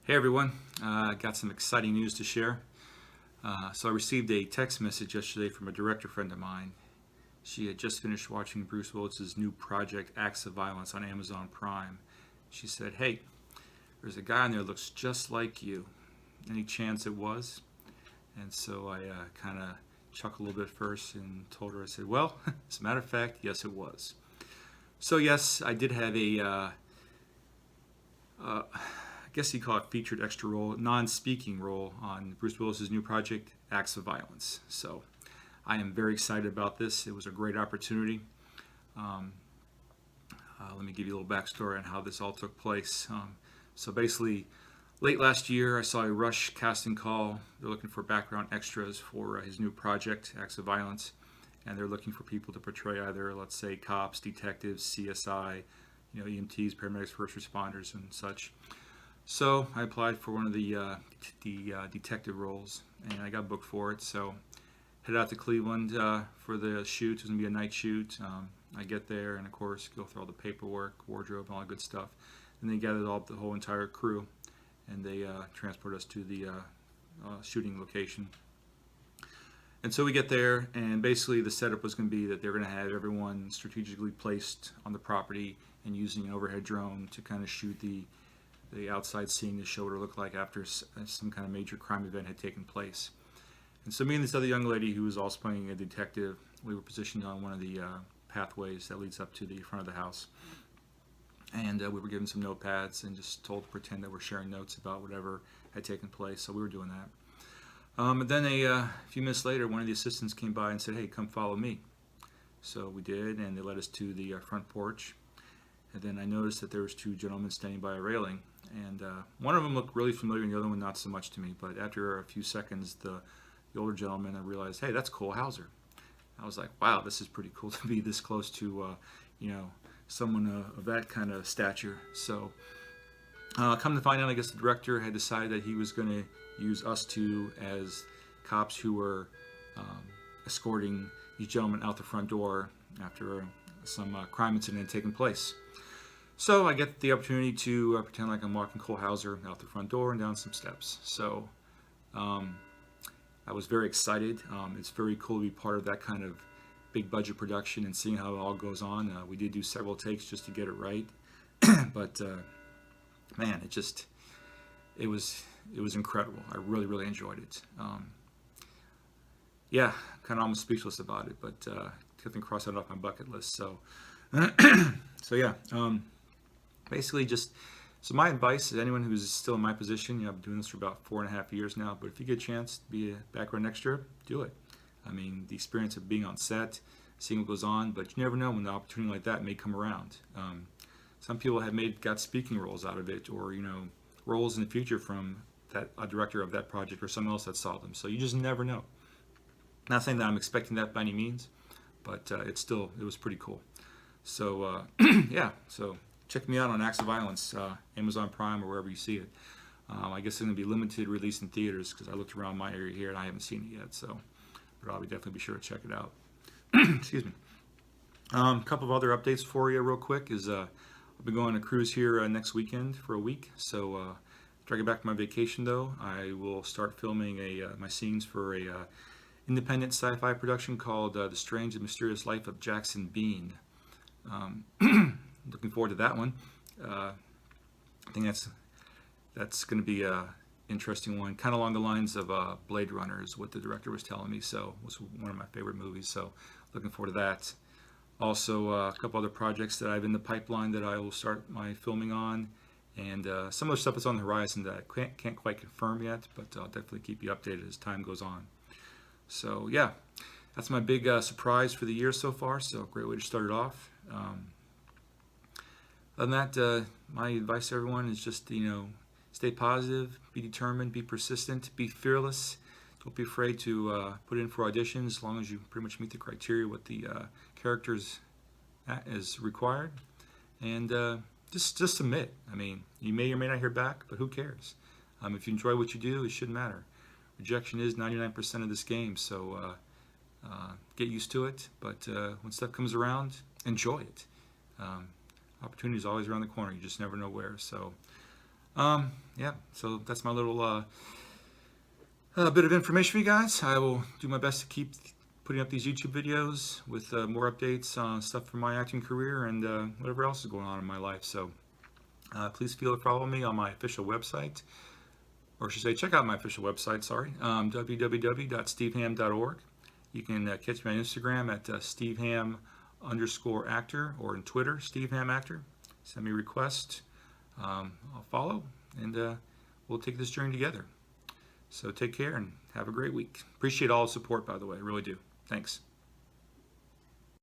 Hey everyone, got some exciting news to share. So I received a text message yesterday from a director friend of mine. She had just finished watching Bruce Willis's new project, Acts of Violence, on Amazon Prime. She said, "Hey, there's a guy on there that looks just like you. Any chance it was?" And so I kind of chuckled a little bit first and told her, I said, "Well, as a matter of fact, yes it was." So yes, I did have I guess you call it featured extra role, non-speaking role on Bruce Willis's new project, Acts of Violence. So I am very excited about this. It was a great opportunity. Let me give you a little backstory on how this all took place. So basically, late last year, I saw a Rush casting call. They're looking for background extras for his new project, Acts of Violence, and they're looking for people to portray either, let's say, cops, detectives, CSI, EMTs, paramedics, first responders, and such. So I applied for one of the detective roles, and I got booked for it. So headed out to Cleveland for the shoot. It was gonna be a night shoot. I get there, and of course, go through all the paperwork, wardrobe, and all that good stuff. And they gathered the whole entire crew, and they transported us to the shooting location. And so we get there, and basically the setup was going to be that they're going to have everyone strategically placed on the property and using an overhead drone to kind of shoot the outside scene to show what it looked like after some kind of major crime event had taken place. And so me and this other young lady who was also playing a detective, we were positioned on one of the pathways that leads up to the front of the house. And we were given some notepads and just told to pretend that we're sharing notes about whatever had taken place. So we were doing that. And then a few minutes later, one of the assistants came by and said, "Hey, come follow me." So we did, and they led us to the front porch. And then I noticed that there was two gentlemen standing by a railing, and one of them looked really familiar and the other one not so much to me. But after a few seconds, the older gentleman, I realized, "Hey, that's Cole Hauser." I was like, "Wow, this is pretty cool to be this close to someone of that kind of stature." So come to find out, I guess the director had decided that he was going to use us two as cops who were escorting these gentlemen out the front door after some crime incident had taken place. So I get the opportunity to pretend like I'm walking Cole Hauser out the front door and down some steps. So I was very excited. It's very cool to be part of that kind of big budget production and seeing how it all goes on. We did do several takes just to get it right, but man, it was incredible. I really enjoyed it. Yeah, kind of almost speechless about it, but couldn't cross that off my bucket list. So, so yeah, basically so my advice is anyone who's still in my position, I've been doing this for about 4.5 years now, but if you get a chance to be a background extra, do it. I mean, the experience of being on set, seeing what goes on, but you never know when the opportunity like that may come around. Some people have got speaking roles out of it, or roles in the future from a director of that project or someone else that saw them. So you just never know. Not saying that I'm expecting that by any means, but it was pretty cool. So yeah, so check me out on Acts of Violence, Amazon Prime or wherever you see it. I guess it's going to be limited release in theaters because I looked around my area here and I haven't seen it yet. So, but I'll definitely be sure to check it out. Excuse me. A couple of other updates for you real quick is I'll be going on a cruise here next weekend for a week. So after I get back from my vacation, though, I will start filming my scenes for a independent sci-fi production called The Strange and Mysterious Life of Jackson Bean. Looking forward to that one. I think that's going to be an interesting one, kind of along the lines of Blade Runner is what the director was telling me. So it was one of my favorite movies. So looking forward to that. Also, a couple other projects that I have in the pipeline that I will start my filming on, and some other stuff that's on the horizon that I can't quite confirm yet, but I'll definitely keep you updated as time goes on. So yeah, that's my big surprise for the year so far. So great way to start it off. Other than that, my advice to everyone is just stay positive, be determined, be persistent, be fearless. Don't be afraid to put in for auditions as long as you pretty much meet the criteria what the characters is required, and just submit. I mean, you may or may not hear back, but who cares? If you enjoy what you do, it shouldn't matter. Rejection is 99% of this game, so get used to it. But when stuff comes around, enjoy it. Opportunity is always around the corner. You just never know where. So Yeah, so that's my little bit of information for you guys. I will do my best to keep putting up these YouTube videos with more updates on stuff from my acting career and whatever else is going on in my life. So please feel to follow me on my official website, or I should say check out my official website, sorry, www.stevehamm.org. You can catch me on Instagram at steveham_actor, or in Twitter, stevehamactor. Send me a request. I'll follow, and we'll take this journey together. So take care and have a great week. Appreciate all the support, by the way. I really do. Thanks.